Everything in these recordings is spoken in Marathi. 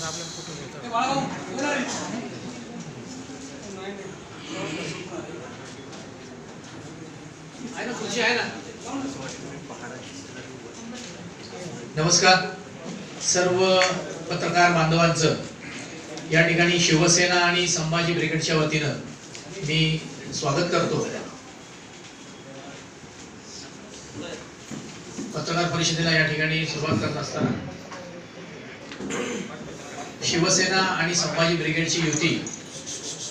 नमस्कार सर्व पत्रकार बांधवांचं या ठिकाणी शिवसेना आणि संभाजी ब्रिगेडच्या वतीने मी स्वागत करतो। पत्रकार परिषदेला या ठिकाणी सुरुवात करत असताना शिवसेना आणि संभाजी ब्रिगेडची युती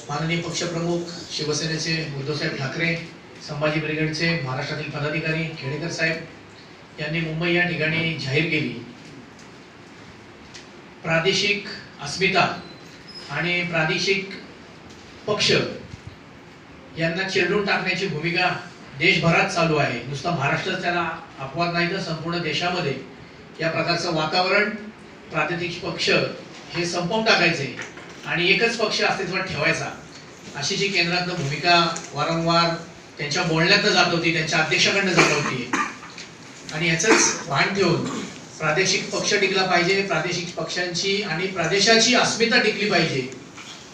माननीय पक्षप्रमुख शिवसेनेचे उद्धवसाहेब ठाकरे, संभाजी ब्रिगेडचे महाराष्ट्रातील पदाधिकारी खेडेकर साहेब यांनी मुंबई या ठिकाणी जाहीर केली। प्रादेशिक अस्मिता आणि प्रादेशिक पक्ष यांना चिरडून टाकण्याची भूमिका देशभरात चालू आहे। नुसतं महाराष्ट्रात त्याला अपवाद नाही तर संपूर्ण देशामध्ये या प्रकारचं वातावरण प्रादेशिक पक्ष हे संपवून टाकायचे आणि एकच पक्ष अस्तित्वात ठेवायचा अशी जी केंद्रातून भूमिका वारंवार त्यांच्या बोलण्यातून जात होती, त्यांच्या अध्यक्षाकडून जात होती आणि याचंच भान ठेवून प्रादेशिक पक्ष टिकला पाहिजे, प्रादेशिक पक्षांची आणि प्रदेशाची अस्मिता टिकली पाहिजे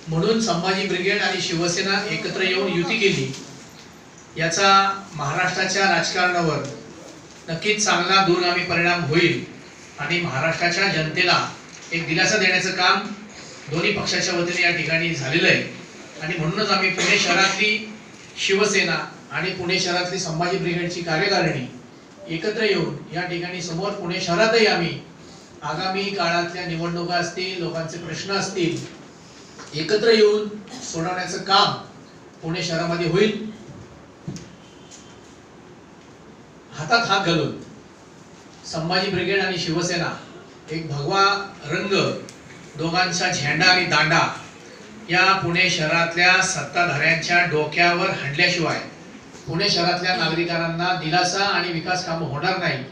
म्हणून संभाजी ब्रिगेड आणि शिवसेना एकत्र येऊन युती केली। याचा महाराष्ट्राच्या राजकारणावर नक्कीच चांगला दूरगामी परिणाम होईल आणि महाराष्ट्राच्या जनतेला एक दिलासा देण्याचं काम दोन्ही पक्षाच्या वतीने या ठिकाणी झालेलं आहे आणि म्हणूनच आम्ही पुणे शहरातली शिवसेना आणि पुणे शहरातली संभाजी ब्रिगेडची कार्यकारिणी एकत्र येऊन या ठिकाणी समोर पुणे शहरातही आम्ही आगामी काळातल्या निवडणुका असतील, लोकांचे प्रश्न असतील, एकत्र येऊन सोडवण्याचं काम पुणे शहरामध्ये होईल। हातात हात घालून संभाजी ब्रिगेड आणि शिवसेना एक भगवा रंग, दोघांचा झेंडा आणि दांडा या पुणे शहरातल्या सत्ताधाऱ्यांच्या डोक्यावर हाणल्याशिवाय पुणे शहरातल्या नागरिकांना दिलासा आणि विकास कामं होणार नाही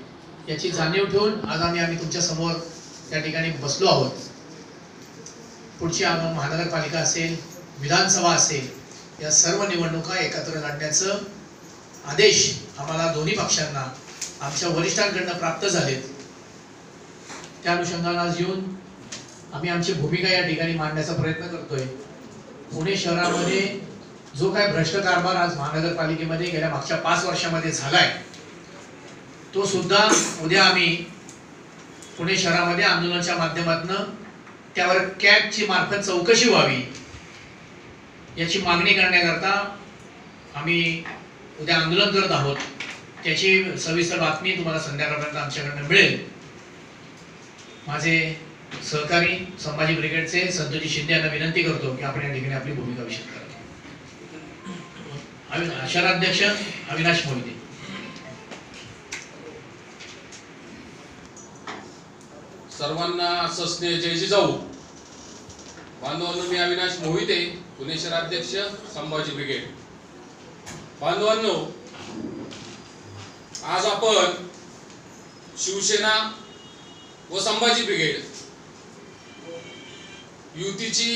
याची जाणीव ठेवून आज आम्ही तुमच्या समोर या ठिकाणी बसलो आहोत। पुढची महानगरपालिका असेल, विधानसभा असेल, या सर्व निवडणुका एकत्र लढण्याचं आदेश आम्हाला दोन्ही पक्षांना आमच्या वरिष्ठांकडून प्राप्त झालेत। त्या अनुषंगाने आज येऊन आम्ही आमची भूमिका या ठिकाणी मांडण्याचा प्रयत्न करतोय। पुणे शहरामध्ये जो काय भ्रष्ट कारभार आज महानगरपालिकेमध्ये गेल्या मागच्या 5 वर्षामध्ये झालाय तो सुद्धा उद्या आम्ही पुणे शहरामध्ये आंदोलनाच्या माध्यमातून त्यावर कॅगची मार्फत चौकशी व्हावी याची मागणी करण्याकरता आम्ही उद्या आंदोलन करत आहोत। त्याची सविस्तर बातमी तुम्हाला संध्याकाळपर्यंत आमच्याकडून मिळेल। माझे सहकारी संभाजी ब्रिगेडचे संतोषजी शिंदे यांना विनंती करतो की आपण या ठिकाणी आपली भूमिका विशद करावी। शहराध्यक्ष अविनाश मोहिते। सर्वांना सस्नेह जय जिजाऊ। बांधवांनो, मी अविनाश मोहिते, पुणे शहराध्यक्ष संभाजी ब्रिगेड। बांधवांनो, आज आपण शिवसेना व संभाजी ब्रिगेड युतीची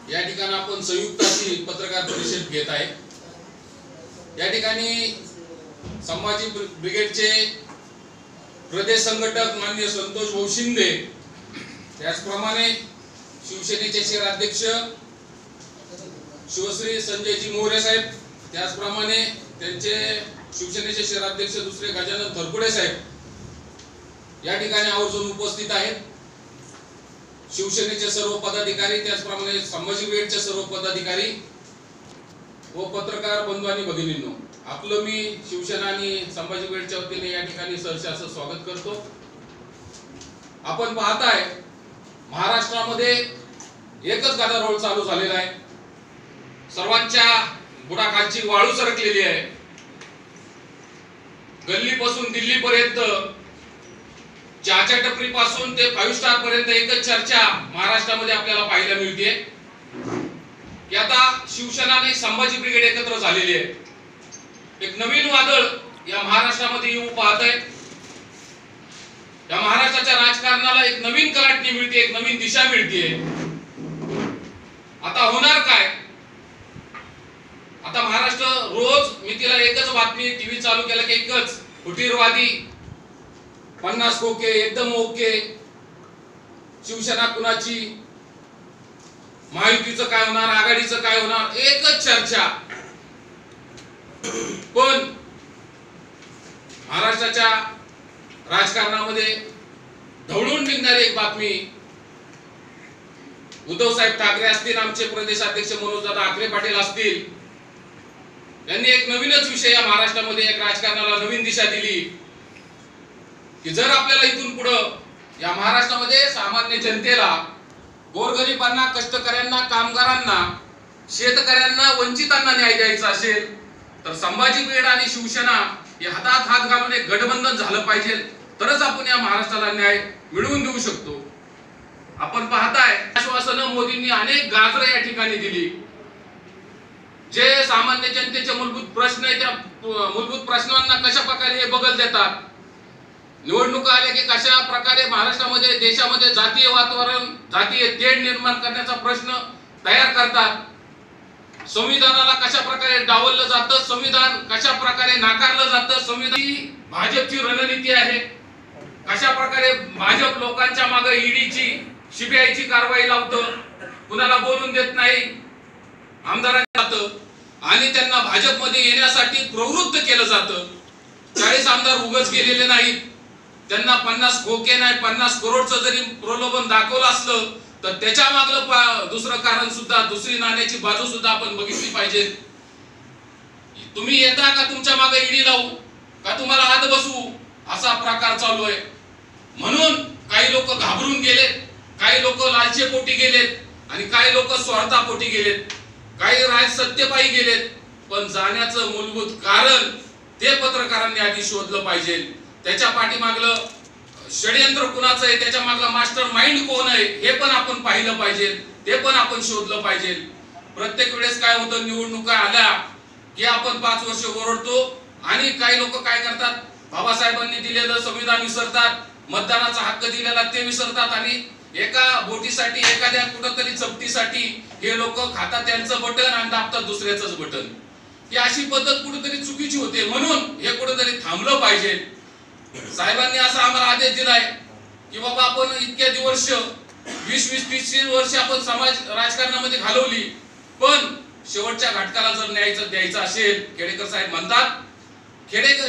या ठिकाणी आपण संयुक्त अशी पत्रकार परिषद घेत आहे। या ठिकाणी संभाजी ब्रिगेडचे प्रदेश संघटक माननीय संतोष भाऊ शिंदे, त्याचप्रमाणे शिवसेनेचे शहराध्यक्ष शिवश्री संजयजी मोरे साहेब, त्याचप्रमाणे त्यांचे शिवसेनेचे शहराध्यक्ष दुसरे गजानन थरपुडे साहेब या ठिकाणी आवर्जून उपस्थित आहेत। शिवसेनेचे सर्व पदाधिकारी, त्याचप्रमाणे संभाजी ब्रिगेडचे सर्व पदाधिकारी व पत्रकार बंधू आणि भगिनींनो, आपलं मी शिवसेना आणि संभाजी ब्रिगेडच्या वतीने या ठिकाणी सहर्ष असं स्वागत करतो। आपण पाहताय महाराष्ट्रामध्ये एकच गदारोळ चालू झालेला आहे। सर्वांच्या बुडाखालची वाळू सरकलेली आहे। गल्लीपासून दिल्लीपर्यंत, चहाच्या टपरीपासून ते 5 स्टार पर्यंत एकच चर्चा महाराष्ट्रामध्ये आपल्याला पाहायला मिळते की आता शिवसेना आणि संभाजी ब्रिगेड एकत्र झालेली आहे। एक नवीन वादळ या महाराष्ट्रामध्ये येऊ पाहत आहे। या महाराष्ट्राच्या राजकारणाला एक नवीन कलाटणी मिळते, एक नवीन दिशा मिळते। आता होणार काय? आता महाराष्ट्र रोज मी तिला एकच बातमी टीव्ही चालू केला की एकच फुटीरवादी 50 खोके एकदम ओके शिवसेना कुणाची, महायुतीचं काय होणार, आघाडीचं काय होणार, एकच चर्चा. पण महाराष्ट्राच्या राजकारणामध्ये ढवळून निघणारी एक बातमी, उद्धव साहेब ठाकरे असतील, आमचे प्रदेशाध्यक्ष मनोजदादा आखरे पाटील असतील, यांनी एक नवीनच विषय या महाराष्ट्रामध्ये एक राजकारणाला नवीन दिशा दिली की जर आपल्याला इथून पुढं या महाराष्ट्रामध्ये सामान्य जनतेला, गोरगरिबांना, कष्टकऱ्यांना, कामगारांना, शेतकऱ्यांना, वंचितांना न्याय द्यायचा असेल तर संभाजी ब्रिगेड आणि शिवसेना हे हातात हात घालून एक गठबंधन झालं पाहिजे, तरच आपण या महाराष्ट्राला न्याय मिळवून देऊ शकतो. आपण पाहताय आश्वासनं मोदींनी अनेक गाजरं या ठिकाणी दिली. जे सामान्य जनतेचे मूलभूत प्रश्न आहे त्या मूलभूत प्रश्नांना कशा प्रकारे हे बगल देतात. निवडणुका आल्या की कशा प्रकारे महाराष्ट्रामध्ये, देशामध्ये जातीय वातावरण, जातीय तेढ निर्माण करण्याचा प्रश्न तयार करतात. संविधानाला कशा प्रकारे डावललं जातं, संविधान कशा प्रकारे नाकारलं जातं, संविधान भाजपची रणनीती आहे. कशा प्रकारे भाजप लोकांच्या मागे ईडीची, सीबीआयची कारवाई लावतं, कुणाला बोलून देत नाही, आमदारांना जातं आणि त्यांना भाजपमध्ये येण्यासाठी प्रवृत्त केलं जातं. 40 आमदार उगाच गेलेले नाहीत. त्यांना 50 खोके नाही, 50 करोडचं जरी प्रलोभन दाखवलं असलं तर त्याच्या मागलं दुसरं कारण सुद्धा, दुसरी नाण्याची बाजू सुद्धा आपण बघितली पाहिजे. तुम्ही येता का तुमच्या मागे ईडी लावू, का तुम्हाला हात बसवू, असा प्रकार चालू आहे. म्हणून काही लोक घाबरून गेलेत, काही लोक लालचेपोटी गेलेत आणि काही लोक स्वार्थापोटी गेलेत, काही राजसत्तेपायी गेलेत. पण जाण्याचं मूलभूत कारण ते पत्रकारांनी आधी शोधलं पाहिजे. त्याच्या पाठीमागलं षडयंत्र कुणाचं आहे, त्याच्या मागला मास्टर माइंड कोण आहे हे पण आपण पाहिलं पाहिजे, ते पण आपण शोधलं पाहिजे. प्रत्येक वेळेस काय होतं, निवडणुका आल्या की आपण 5 वर्ष ओरडतो आणि काही लोक काय करतात, बाबासाहेबांनी दिलेलं संविधान विसरतात, मतदानाचा हक्क दिलेला ते विसरतात आणि एका बोटीसाठी, एखाद्या कुठंतरी चपटीसाठी हे लोक खातात त्यांचं बटन आणि दाबतात दुसऱ्याचंच बटन. ही अशी पद्धत कुठेतरी चुकीची होते. म्हणून हे कुठेतरी थांबलं पाहिजे. साहेबांनी असा आम्हाला आदेश दिलाय की बाबा आपण इतक्या वर्ष 20-30 वर्ष आपण समाज राजकारणामध्ये घालवली, पण शेवटच्या घटकाला जर द्यायचा असेल, खेडेकर साहेब म्हणतात,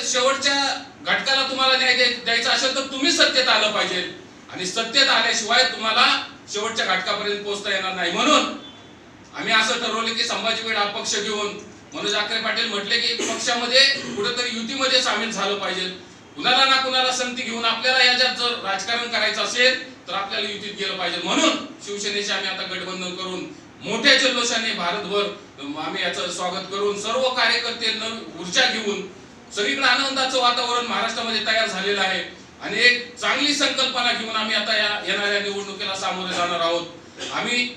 शेवटच्या घटकाला तुम्हाला न्याय द्यायचा असेल तर तुम्ही सत्तेत आलं पाहिजे आणि सत्तेत आल्याशिवाय तुम्हाला शेवटच्या घटकापर्यंत पोहोचता येणार नाही. म्हणून आम्ही असं ठरवलं की संभाजी ब्रिगेड हा पक्ष घेऊन, मनोज आखरे पाटील म्हटले की पक्षामध्ये कुठेतरी युतीमध्ये सामील झालं पाहिजे. कुणाला ना कुणाला संगती घेऊन आपल्याला याच्यात जर राजकारण करायचं असेल तर आपल्याला युतीत गेलं पाहिजे. म्हणून शिवसेनेशी आम्ही आता गठबंधन करून मोठ्या जल्लोषाने भारतभर आम्ही याचं स्वागत करून सर्व कार्यकर्ते ऊर्जा घेऊन सगळीकडे आनंदाचं वातावरण महाराष्ट्रामध्ये तयार झालेलं आहे आणि एक चांगली संकल्पना घेऊन आम्ही आता या येणाऱ्या निवडणुकीला सामोरे जाणार आहोत. आम्ही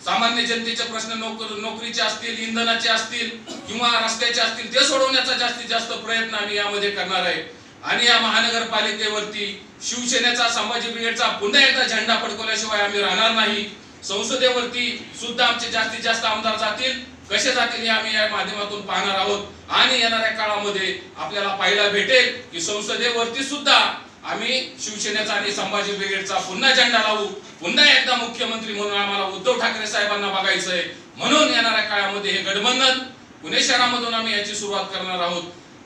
सामान्य जनतेचे प्रश्न नोकरीचे असतील, इंधनाचे असतील किंवा रस्त्याचे असतील ते सोडवण्याचा जास्तीत जास्त प्रयत्न आम्ही यामध्ये करणार आहे आणि या महानगरपालिकेवरती शिवसेनेचा, संभाजी ब्रिगेडचा पुन्हा एकदा झेंडा फडकवल्याशिवाय आम्ही राहणार नाही. संसदेवरती सुद्धा आमचे जास्तीत जास्त आमदार जातील, कसे जातील हे आम्ही या माध्यमातून पाहणार आहोत आणि येणाऱ्या काळामध्ये आपल्याला पाहायला भेटेल की संसदेवरती सुद्धा आम्ही शिवसेनेचा आणि संभाजी ब्रिगेडचा पुन्हा झेंडा लावू. पुन्हा एकदा मुख्यमंत्री म्हणून आम्हाला उद्धव ठाकरे साहेबांना बघायचंय. म्हणून येणाऱ्या काळामध्ये हे गठबंधन पुणे शहरामधून आम्ही याची सुरुवात करणार आहोत.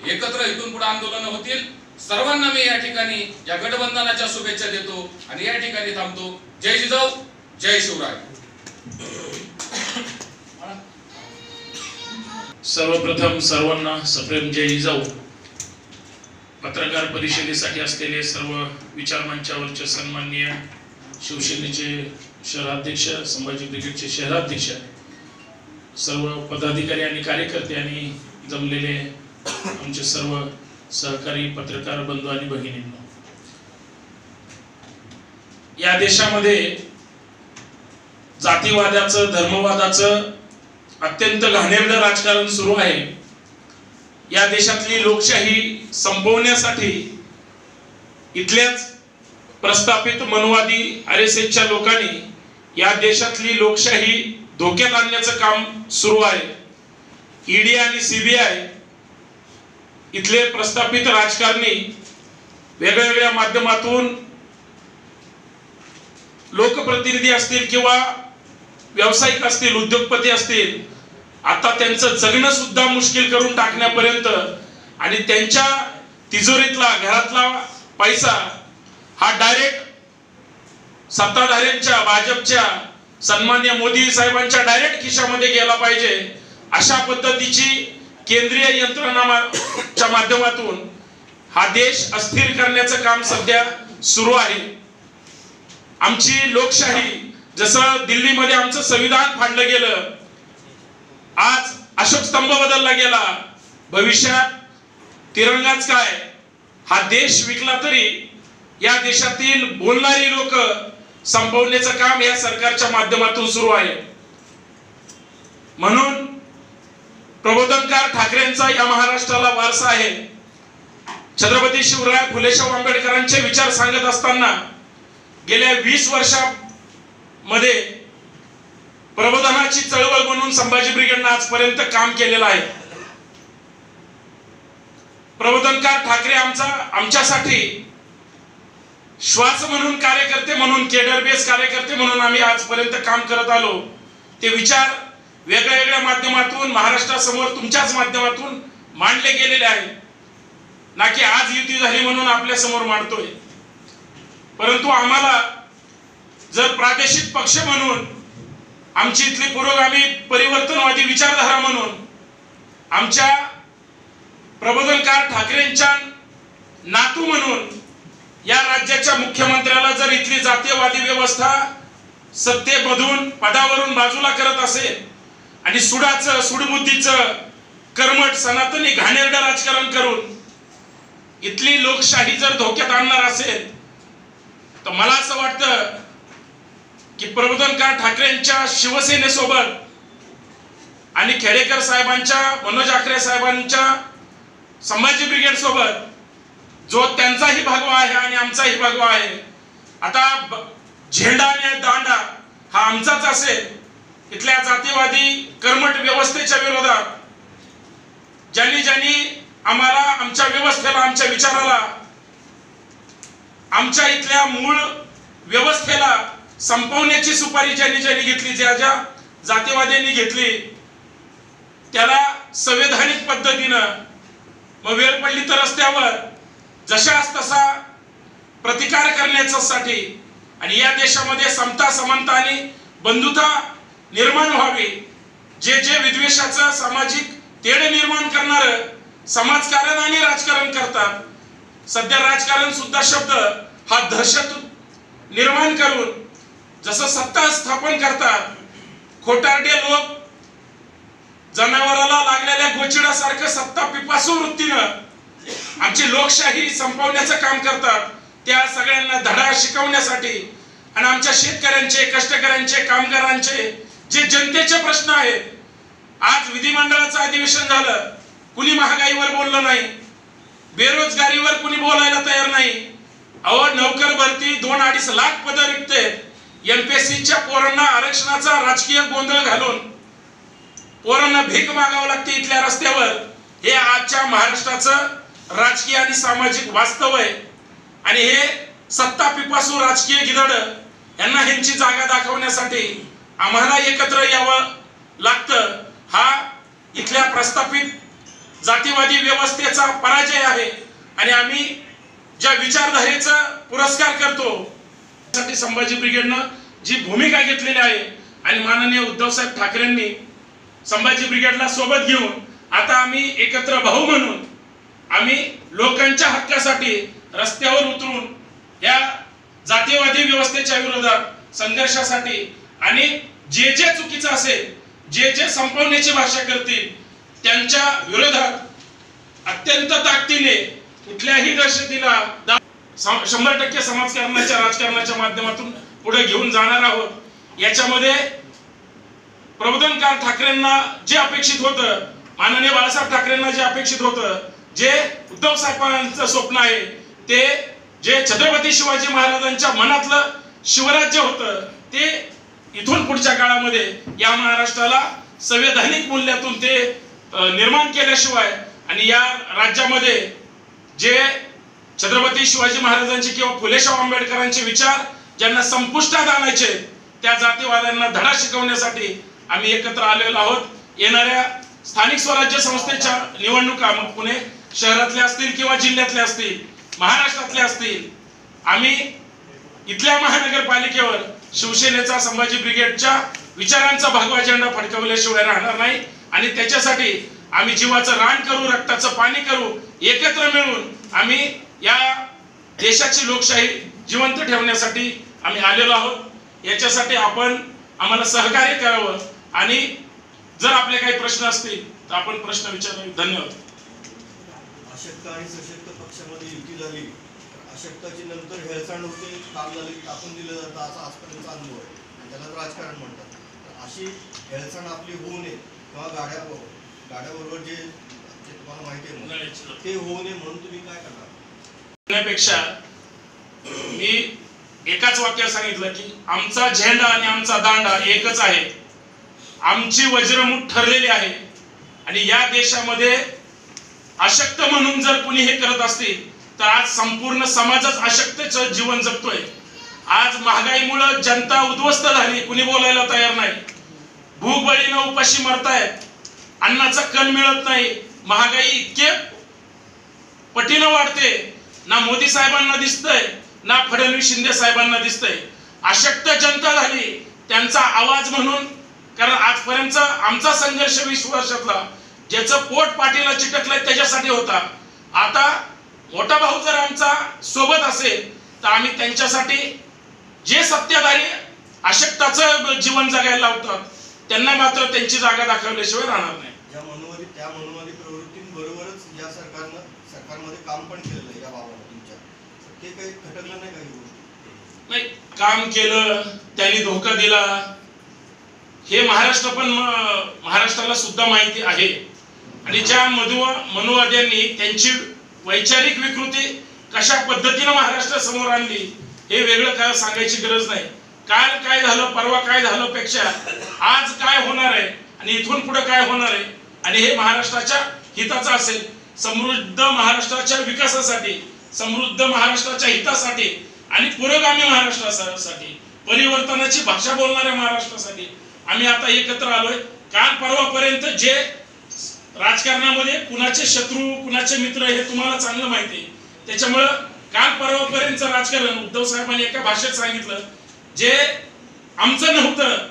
एकत्र इथून पुढे आंदोलन होतील. सर्वांना मी या ठिकाणी या गठबंधनाच्या शुभेच्छा देतो आणि या ठिकाणी थांबतो. जय जिजाऊ, जय शिवराय. सर्वप्रथम सर्वांना सप्रेम जय जिजाऊ. पत्रकार परिषदेसाठी असलेले सर्व विचारमंचावरचे सन्माननीय शिवसेनेचे शहराध्यक्ष, संभाजी ब्रिगेडचे शहराध्यक्ष, सर्व पदाधिकारी आणि कार्यकर्ते आणि जमलेले आमचे सर्व सहकारी पत्रकार बंधू आणि भगिनींनो, या देशामध्ये जातीवादाचं, धर्मवादाचं अत्यंत घाणेरडं राजकारण सुरू आहे. या देशातली लोकशाही संपवण्यासाठी इथल्याच प्रस्थापित मनवादी RSSच्या लोकांनी या देशातली लोकशाही धोक्यात आणण्याचं काम सुरू आहे. ईडी आणि CBI इथले प्रस्थापित राजकारणी वेगवेगळ्या माध्यमातून लोकप्रतिनिधी असतील किंवा व्यावसायिक असतील, उद्योगपती असतील, आता त्यांचं जगणं सुद्धा मुश्किल करून टाकण्यापर्यंत आणि त्यांच्या तिजोरीतला घरातला पैसा हा डायरेक्ट सत्ताधाऱ्यांच्या, भाजपच्या, सन्मान्य मोदी साहेबांच्या डायरेक्ट खिशामध्ये गेला पाहिजे अशा पद्धतीची केंद्रीय यंत्रणाच्या माध्यमातून हा देश अस्थिर करण्याचं काम सध्या सुरू आहे. आमची लोकशाही, जसं दिल्लीमध्ये आमचं संविधान फाडलं गेलं, आज अशोक स्तंभ बदलला गेला, भविष्यात तिरंगाच काय, हा देश विकला तरी या देशातील बोलणारी लोक संपवण्याचं काम या सरकारच्या माध्यमातून सुरू आहे. म्हणून प्रबोधनकार ठाकरेंचा या महाराष्ट्राला वारसा आहे. छत्रपती शिवराय फुलेशाह आंबेडकरांचे विचार सांगत असताना गेल्या 20 वर्षांमध्ये प्रबोधनाची चळवळ म्हणून संभाजी ब्रिगेडनं आजपर्यंत काम केलेलं आहे. प्रबोधनकार ठाकरे आमच्यासाठी श्वास म्हणून, कार्यकर्ते म्हणून, केडर बेस कार्यकर्ते म्हणून आम्ही आजपर्यंत काम करत आलो. ते विचार वेगळ्या वेगळ्या माध्यमातून महाराष्ट्रासमोर तुमच्याच माध्यमातून मांडले गेलेले आहेत, ना की आज युती झाली म्हणून आपल्या समोर मांडतोय. परंतु आम्हाला जर प्रादेशिक पक्ष म्हणून, आमची इथली पुरोगामी परिवर्तनवादी विचारधारा म्हणून, आमच्या प्रबोधनकार ठाकरेंच्या नातू म्हणून या राज्याच्या मुख्यमंत्र्याला जर इथली जातीयवादी व्यवस्था सत्तेमधून, पदावरून बाजूला करत असेल आणि सुडबुद्धीचं कर्मठ सनातनी घाणेरडं राजकारण करून इथली लोकशाही जर धोक्यात आणणार असेल, तर मला असं वाटतं की प्रबोधनकार ठाकरेंच्या शिवसेनेसोबत आणि खेडेकर साहेबांच्या, मनोज आखरे साहेबांच्या संभाजी ब्रिगेड सोबत जो त्यांचाही भगवा आहे आणि आमचाही भगवा आहे, आता झेंडा आणि दांडा हा आमचाच असेल. इथल्या जातीवादी कर्मठ व्यवस्थेच्या विरोधात ज्यांनी आम्हाला, आमच्या व्यवस्थेला, आमच्या विचाराला, आमच्या इथल्या मूळ व्यवस्थेला संपवण्याची सुपारी ज्यांनी घेतली, ज्या जातीवाद्यांनी घेतली, त्याला संवैधानिक पद्धतीनं मग वेळ पडली तर रस्त्यावर जशास तसा प्रतिकार करण्यासाठी आणि या देशामध्ये समता, समानता आणि बंधुता निर्माण व्हावी, जे विद्वेषाचं सामाजिक तेढ निर्माण करणार समाजकारण आणि राजकारण करतात. सध्या राजकारण सुद्धा शब्द हा दहशत निर्माण करून जसं सत्ता स्थापन करतात, खोटारडे लोक जनावराला लागलेल्या गोचिडासारखं सत्ता पिपासू वृत्तीनं आमची लोकशाही संपवण्याचं काम करतात. त्या सगळ्यांना धडा शिकवण्यासाठी आणि आमच्या शेतकऱ्यांचे, कष्टकऱ्यांचे, कामगारांचे जे जनतेचे प्रश्न आहेत, आज विधिमंडळाचं अधिवेशन झालं, कुणी महागाईवर बोललं नाही, बेरोजगारीवर कुणी बोलायला तयार नाही. अहो, नोकर भरती 2-2.5 लाख पदं रिक्त आहेत. एमपीएससीच्या पोरांना आरक्षणाचा राजकीय गोंधळ घालून पोरांना भीक मागावं लागते इथल्या रस्त्यावर. हे आजच्या महाराष्ट्राचं राजकीय आणि सामाजिक वास्तव आहे. आणि हे सत्ता पिपासू राजकीय गिधड यांना ह्यांची जागा दाखवण्यासाठी आम्हाला एकत्र यावं लागतं. हा इथल्या प्रस्थापित जातीवादी व्यवस्थेचा पराजय आहे आणि आम्ही ज्या विचारधारेचा पुरस्कार करतो त्यासाठी संभाजी ब्रिगेडनं जी भूमिका घेतलेली आहे आणि माननीय उद्धव साहेब ठाकरेंनी संभाजी ब्रिगेडला सोबत घेऊन आता आम्ही एकत्र भाऊ म्हणून आम्ही लोकांच्या हक्कासाठी रस्त्यावर उतरून या जातीयवादी व्यवस्थेच्या विरोधात संघर्षासाठी आणि जे चुकीचं असेल, जे संपवण्याची भाषा करतील त्यांच्या विरोधात अत्यंत ताकदीने कुठल्याही दहशतीला 100% समाजकारणाच्या, राजकारणाच्या माध्यमातून पुढे घेऊन जाणार आहोत. याच्यामध्ये प्रबोधनकार ठाकरेंना जे अपेक्षित होतं, माननीय बाळासाहेब ठाकरेंना जे अपेक्षित होतं, जे उद्धव साहेबांचं स्वप्न आहे, ते जे छत्रपती शिवाजी महाराजांच्या मनातलं शिवराज्य होतं, ते इथून पुढच्या काळामध्ये या महाराष्ट्राला संवैधानिक मूल्यातून ते निर्माण केल्याशिवाय आणि या राज्यामध्ये जे छत्रपती शिवाजी महाराजांचे किंवा फुलेशाह आंबेडकरांचे विचार ज्यांना संपुष्टात आणायचे त्या जातीवाद्यांना धडा शिकवण्यासाठी आम्ही एकत्र आलेलो आहोत. येणाऱ्या स्थानिक स्वराज्य संस्थेच्या निवडणुका मग पुणे शहरातल्या असतील किंवा जिल्ह्यातल्या असतील, महाराष्ट्रातल्या असतील, आम्ही इथल्या महानगरपालिकेवर शिवसेनेचा संभाजी ब्रिगेडच्या विचारांचा भगवा झेंडा फडकवल्याशिवाय राहणार नाही. आणि त्याच्यासाठी आम्ही जीवाचं रान करू, रक्ताचं पाणी करू, एकत्र मिळून आम्ही या देशाची लोकशाही जिवंत ठेवण्यासाठी आम्ही आलेलो आहोत. याच्यासाठी आपण आम्हाला सहकार्य करावं आणि जर आपले काही प्रश्न असतील तर आपण प्रश्न विचारावे. धन्यवाद. अशक्त आणि सशक्त पक्षामध्ये युती झाली, अशक्ताची नंतर हेळसांड होते, काम झाले टाकून दिलं जातं, असा आजपर्यंतचा अनुभव आहे. त्याला तर राजकारण म्हणतात. तर अशी हेळसांड आपली होऊ नये किंवा गाड्याबरोबर जे तुम्हाला माहिती आहे ते होऊ नये म्हणून तुम्ही काय करणार? म्हणण्यापेक्षा मी एकाच वाक्यात सांगितलं की आमचा झेंडा आणि आमचा दांडा एकच आहे. आमची वज्रमुठ ठरलेली आहे. आणि या देशामध्ये अशक्त म्हणून जर कुणी हे करत असतील तर आज संपूर्ण समाजच अशक्तचं जीवन जगतोय. आज महागाईमुळे जनता उद्ध्वस्त झाली, कुणी बोलायला तयार नाही. भूकबळीनं उपाशी मरतायत, अन्नाचा कण मिळत नाही. महागाई इतके पटीनं वाढते, ना मोदी साहेबांना दिसतंय ना फडणवीस शिंदे साहेबांना दिसतंय. अशक्त जनता झाली, त्यांचा आवाज म्हणून. कारण आजपर्यंत आमचा संघर्ष 20 वर्षातला ज्याचं पोट पाठीला चिटकलंय त्याच्यासाठी होता. आता मोठा भाऊ जर आमचा सोबत असेल तर आम्ही त्यांच्यासाठी जे सत्ताधारी अशक्ताचं जीवन जगायला लावतात त्यांना मात्र त्यांची जागा दाखवल्याशिवाय राहणार नाही. त्या मनोवादी प्रवृत्तींबरोबरच या सरकारमध्ये काम पण केलेलं आहे या बाबांना तुमच्या, ते काही खटकलं नाही काही गोष्टी? नाही, काम केलं, त्यांनी धोका दिला हे महाराष्ट्राला सुद्धा माहिती आहे. आणि ज्या मनुवाद्यांनी त्यांची वैचारिक विकृती कशा पद्धतीने महाराष्ट्र समोर आणली हे वेगळं काय सांगायची गरज नाही. काल काय झालं, परवा काय झालं पेक्षा आज काय होणार आहे आणि इथून पुढे काय होणार आहे आणि हे महाराष्ट्राच्या हिताचं असेल. समृद्ध महाराष्ट्राच्या विकासासाठी, समृद्ध महाराष्ट्राच्या हितासाठी आणि पुरोगामी महाराष्ट्रासाठी, परिवर्तनाची भाषा बोलणाऱ्या महाराष्ट्रासाठी आम्ही आता एकत्र आलोय. काल परवापर्यंत जे राजकारणामध्ये कुणाचे शत्रू कुणाचे मित्र हे तुम्हाला चांगलं माहिती आहे. त्याच्यामुळं काल परवापर्यंतचं राजकारण उद्धव साहेबांनी एका भाषेत सांगितलं, जे आमचं नव्हतं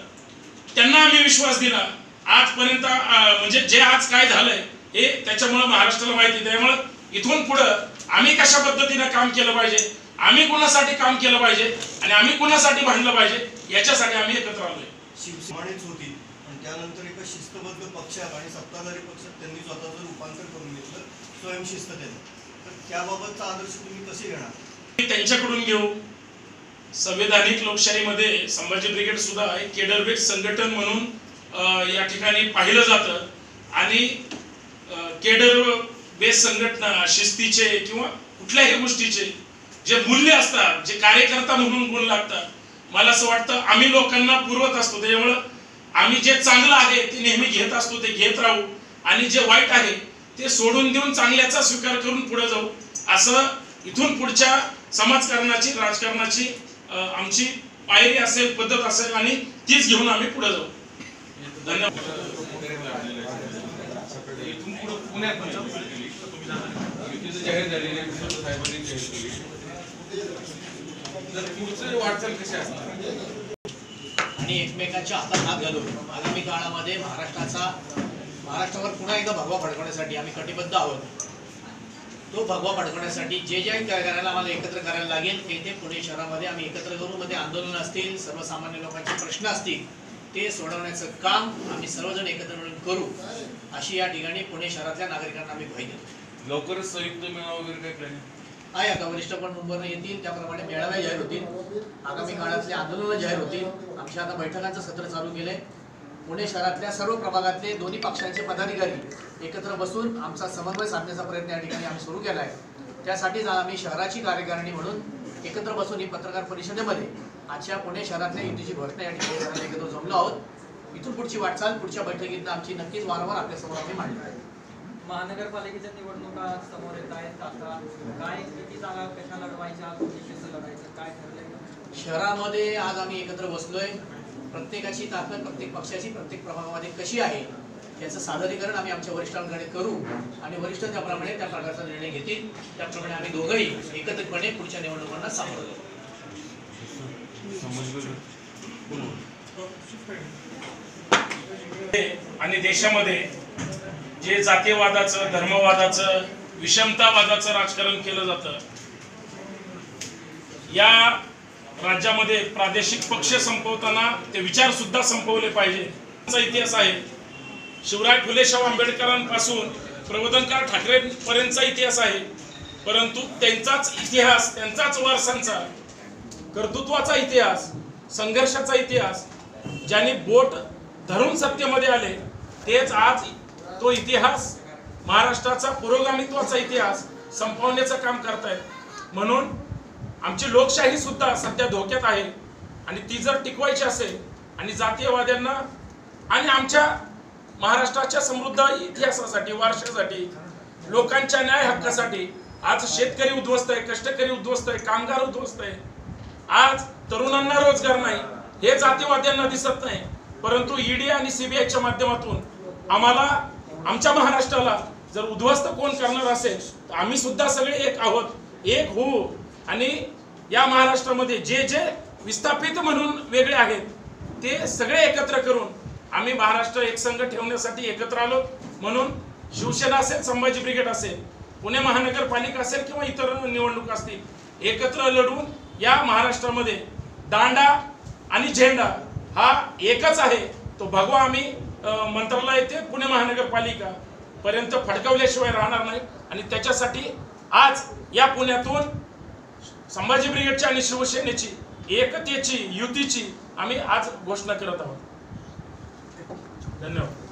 त्यांना आम्ही विश्वास दिला. आजपर्यंत म्हणजे जे आज काय झालंय हे त्याच्यामुळं महाराष्ट्राला माहिती. त्यामुळं इथून पुढं आम्ही कशा पद्धतीने काम केलं पाहिजे, आम्ही कुणासाठी काम केलं पाहिजे आणि आम्ही कुणासाठी भांडलं पाहिजे याच्यासाठी आम्ही एकत्र आलोय. शिवसेनेच होती पण त्यानंतर एका शिस्तबद्ध पक्षात आणि सत्ताधारी पक्षात त्यांनी स्वतःचं रूपांतर करून घेतलं स्वयंशिस्ततेने. तर त्याबाबतचा आदर्श तुम्ही कसे घेणार? त्यांच्याकडून घेऊ. संवैधानिक लोकशाहीमध्ये संभाजी ब्रिगेड सुद्धा एक केडर बेस्ड संघटन म्हणून या ठिकाणी पाहिलं जातं. आणि केडर बेस्ड संघटना शिस्तीचे किंवा कुठल्याही गोष्टीचे जे मूल्य असतात, जे कार्यकर्ता म्हणून गुण लागतात, मला असं वाटतं आम्ही लोकांना पुरवत असतो. त्याच्यामुळं आम्ही जे चांगलं आहे ते नेहमी घेत असतो, ते घेत राहू आणि जे वाईट आहे ते सोडून देऊन चांगल्याचा स्वीकार करून पुढे जाऊ. असं इथून पुढच्या समाजकारणाची, राजकारणाची आमची पायरी असेल, पद्धत असेल आणि तीच घेऊन आम्ही पुढे जाऊ. धन्यवाद. जाहीर झालेली साहेबांनी जाहीर केली, तर पुढचं वाटचाल कशी असणार आणि एकमेकांच्या हातात हात घालून आगामी काळामध्ये महाराष्ट्रावर पुन्हा एकदा भगवा फडकवण्यासाठी आम्ही कटिबद्ध आहोत. तो भगवा फडकवण्यासाठी जे जे करायला आम्हाला एकत्र करायला लागेल ते पुणे शहरामध्ये आम्ही एकत्र करून मध्ये आंदोलन असतील, सर्वसामान्य लोकांचे प्रश्न असतील ते सोडवण्याचं काम आम्ही सर्वजण एकत्र मिळून करू अशी या ठिकाणी पुणे शहरातल्या नागरिकांना आम्ही ग्वाही देतो. लवकरच संयुक्त मेळावा वगैरे काय प्लॅन आहे? आता वरिष्ठ पण मुंबईला येतील, त्याप्रमाणे मेळावे जाहीर होतील, आगामी काळातले आंदोलनं जाहीर होतील. आमच्या आता बैठकांचं सत्र चालू केलंय. पुणे शहरातल्या सर्व प्रभागातले दोन्ही पक्षांचे पदाधिकारी एकत्र बसून आमचा समन्वय साधण्याचा प्रयत्न या ठिकाणी आम्ही सुरू केला आहे. त्यासाठीच आम्ही शहराची कार्यकारिणी म्हणून एकत्र बसून ही पत्रकार परिषदेमध्ये आजच्या पुणे शहरातल्या युतीची घोषणा या ठिकाणी करायला एकत्र जमलो आहोत. इथून पुढची वाटचाल पुढच्या बैठकीत आमची नक्कीच वारंवार आपल्यासमोर आम्ही मांडली आहे. महानगरपालिकेच्या निवडणुका समोर येत आहेत. आता काय किती जागा कशा लढवायच्या, कोणी कसं लढायचं, काय ठरलंय? शहरामध्ये आज आम्ही एकत्र बसलोय. प्रत्येकाची ताकद, प्रत्येक पक्षाची प्रत्येक प्रभागामध्ये कशी आहे याचं सादरीकरण आम्ही आमच्या वरिष्ठांकडे करू आणि वरिष्ठ त्याप्रमाणे त्या प्रकारचा निर्णय घेतील. त्याप्रमाणे आम्ही दोघंही एकत्रितपणे पुढच्या निवडणुकांना सामोरं जाऊ. आणि देशामध्ये जे जातीयवादाचं, धर्मवादाचं, विषमतावादाचं राजकारण केलं जातं, या राज्यामध्ये प्रादेशिक पक्ष संपवताना ते विचार सुद्धा संपवले पाहिजे. त्याचा इतिहास आहे. शिवराय फुले शाहू आंबेडकरांपासून प्रबोधनकार ठाकरेंपर्यंतचा इतिहास आहे. परंतु त्यांचाच इतिहास, त्यांचाच वारसांचा, कर्तृत्वाचा इतिहास, संघर्षाचा इतिहास ज्यांनी बोट धरून सत्तेमध्ये आले तेच आज तो इतिहास, महाराष्ट्राचा पुरोगामित्वाचा इतिहास संपवण्याचं काम करतायत. म्हणून आमची लोकशाही सुद्धा सध्या धोक्यात आहे आणि ती जर टिकवायची असेल आणि जातीयवाद्यांना आणि आमच्या महाराष्ट्राच्या समृद्ध इतिहासासाठी, वारशासाठी, लोकांच्या न्याय हक्कासाठी आज शेतकरी उद्ध्वस्त आहे, कष्टकरी उद्ध्वस्त आहे, कामगार उद्ध्वस्त आहे. आज तरुणांना रोजगार नाही हे जातीयवाद्यांना दिसत नाही. परंतु ईडी आणि सीबीआयच्या माध्यमातून आम्हाला, आमच्या महाराष्ट्राला जर उद्ध्वस्त कोण करणार असेल तर आम्ही सुद्धा सगळे एक आहोत, एक होऊ आणि या महाराष्ट्रामध्ये जे जे विस्थापित म्हणून वेगळे आहेत ते सगळे एकत्र करून आम्ही महाराष्ट्र एकसंघ ठेवण्यासाठी एकत्र आलो. म्हणून शिवसेना असेल, संभाजी ब्रिगेड असेल, पुणे महानगरपालिका असेल किंवा इतर निवडणूक असतील, एकत्र लढून या महाराष्ट्रामध्ये दांडा आणि झेंडा हा एकच आहे. तो भगवा आम्ही मंत्रालय ते पुणे महानगरपालिका पर्यंत फडकवल्याशिवाय राहणार नाही. आणि त्याच्यासाठी आज या पुण्यातून संभाजी ब्रिगेडची आणि शिवसेनेची एकतेची, युतीची आम्ही आज घोषणा करत आहोत. धन्यवाद.